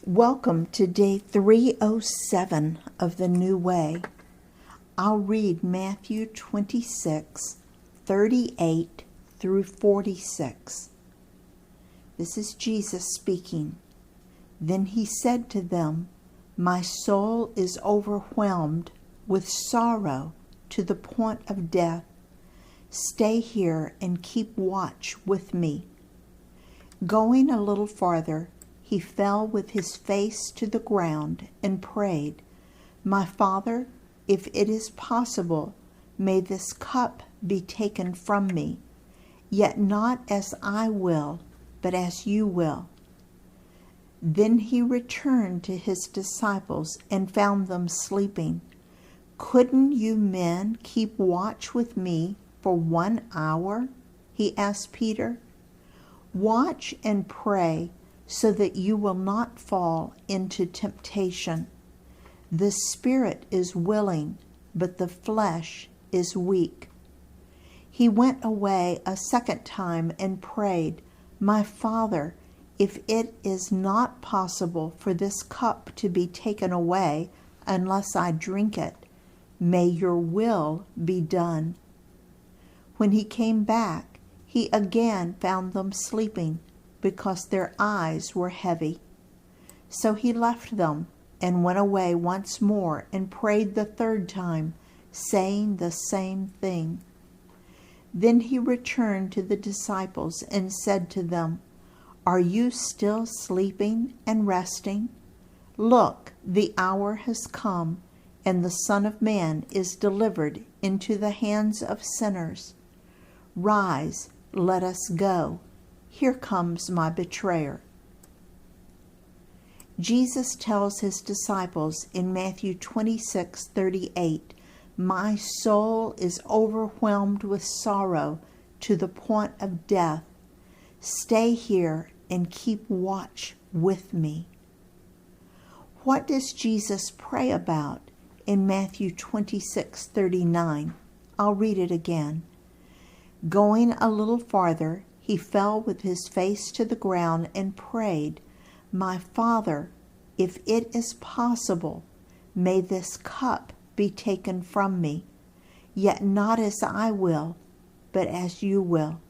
Welcome to day 307 of the New Way. I'll read Matthew 26, 38 through 46. This is Jesus speaking. Then he said to them, "My soul is overwhelmed with sorrow to the point of death. Stay here and keep watch with me." Going a little farther, he fell with his face to the ground and prayed, "My Father, if it is possible, may this cup be taken from me, yet not as I will, but as you will." Then he returned to his disciples and found them sleeping. "Couldn't you men keep watch with me for 1 hour?" he asked Peter. "Watch and pray so that you will not fall into temptation. The spirit is willing, but the flesh is weak." He went away a second time and prayed, "My Father, if it is not possible for this cup to be taken away unless I drink it, may your will be done." When he came back, he again found them sleeping, because their eyes were heavy. So he left them and went away once more and prayed the third time, saying the same thing. Then he returned to the disciples and said to them, "Are you still sleeping and resting? Look, the hour has come, and the Son of Man is delivered into the hands of sinners. Rise, let us go. Here comes my betrayer." Jesus tells his disciples in Matthew 26:38, "My soul is overwhelmed with sorrow to the point of death. Stay here and keep watch with me." What does Jesus pray about in Matthew 26:39? I'll read it again. Going a little farther, he fell with his face to the ground and prayed, "My Father, if it is possible, may this cup be taken from me, yet not as I will, but as you will."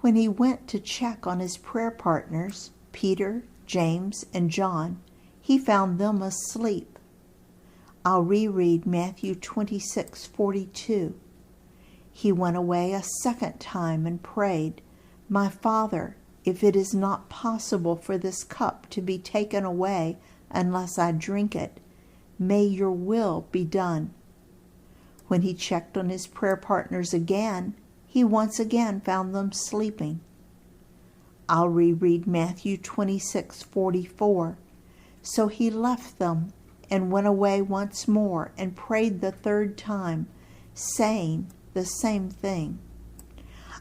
When he went to check on his prayer partners, Peter, James, and John, he found them asleep. I'll reread Matthew 26:42. He went away a second time and prayed, "My Father, if it is not possible for this cup to be taken away unless I drink it, may your will be done." When he checked on his prayer partners again, he once again found them sleeping. I'll reread Matthew 26:44. So he left them and went away once more and prayed the third time, saying the same thing.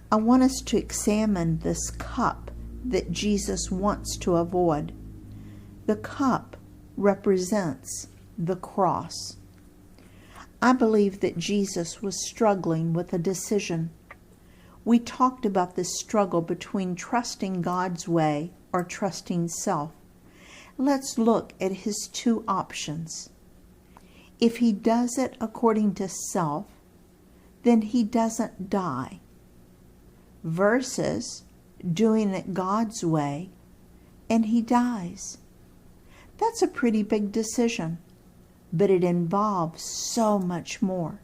I want us to examine this cup that Jesus wants to avoid. The cup represents the cross. I believe that Jesus was struggling with a decision. We talked about this struggle between trusting God's way or trusting self. Let's look at his two options. If he does it according to self, then he doesn't die, versus doing it God's way and he dies. That's a pretty big decision, but it involves so much more.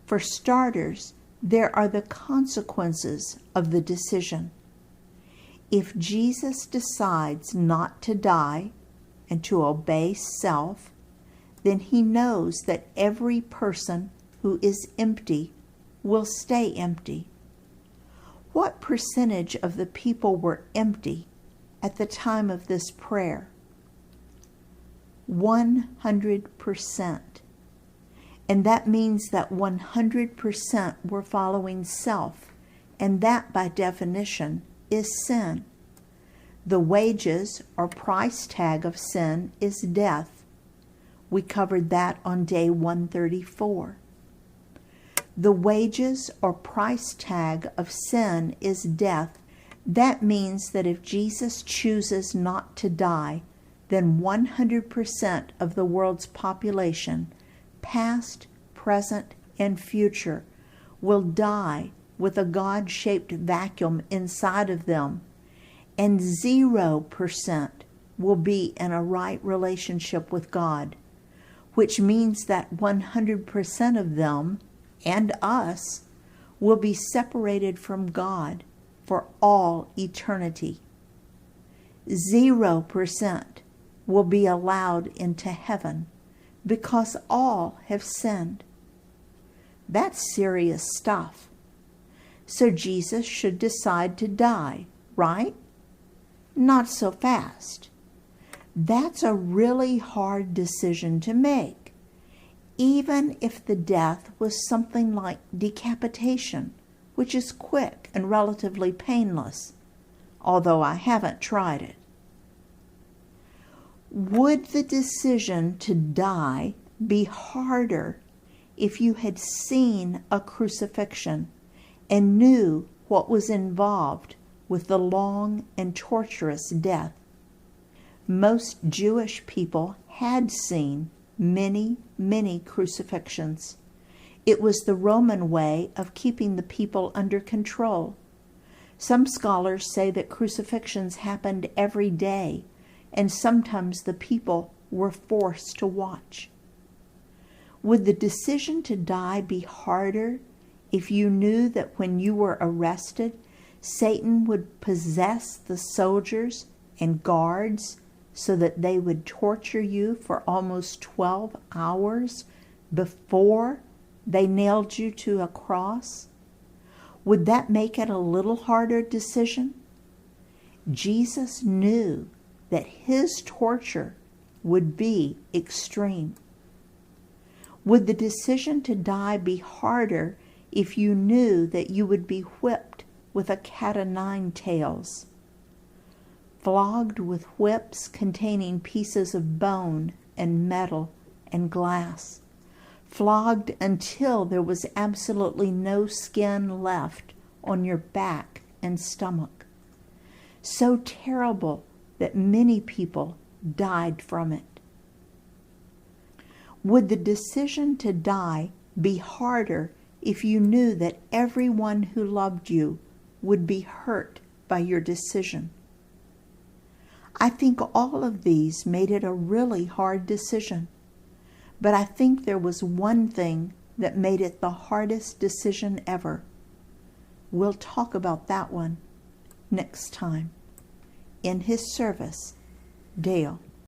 For starters, there are the consequences of the decision. If Jesus decides not to die and to obey self, then he knows that every person who is empty will stay empty. What percentage of the people were empty at the time of this prayer? 100%. And that means that 100% were following self, and that by definition is sin. The wages or price tag of sin is death. We covered that on day 134. The wages or price tag of sin is death, That means that if Jesus chooses not to die, then 100% of the world's population, past, present, and future, will die with a God-shaped vacuum inside of them, and 0% will be in a right relationship with God, which means that 100% of them, and us, will be separated from God for all eternity. 0% will be allowed into heaven because all have sinned. That's serious stuff. So Jesus should decide to die, right? Not so fast. That's a really hard decision to make, even if the death was something like decapitation, which is quick and relatively painless, although I haven't tried it. Would the decision to die be harder if you had seen a crucifixion and knew what was involved with the long and torturous death? Most Jewish people had seen many, many crucifixions. It was the Roman way of keeping the people under control. Some scholars say that crucifixions happened every day, and sometimes the people were forced to watch. Would the decision to die be harder if you knew that when you were arrested, Satan would possess the soldiers and guards so that they would torture you for almost 12 hours before they nailed you to a cross? Would that make it a little harder decision? Jesus knew that his torture would be extreme. Would the decision to die be harder if you knew that you would be whipped with a cat-o'-nine tails, flogged with whips containing pieces of bone and metal and glass, flogged until there was absolutely no skin left on your back and stomach, so terrible that many people died from it? Would the decision to die be harder if you knew that everyone who loved you would be hurt by your decision? I think all of these made it a really hard decision, but I think there was one thing that made it the hardest decision ever. We'll talk about that one next time. In his service, Dale.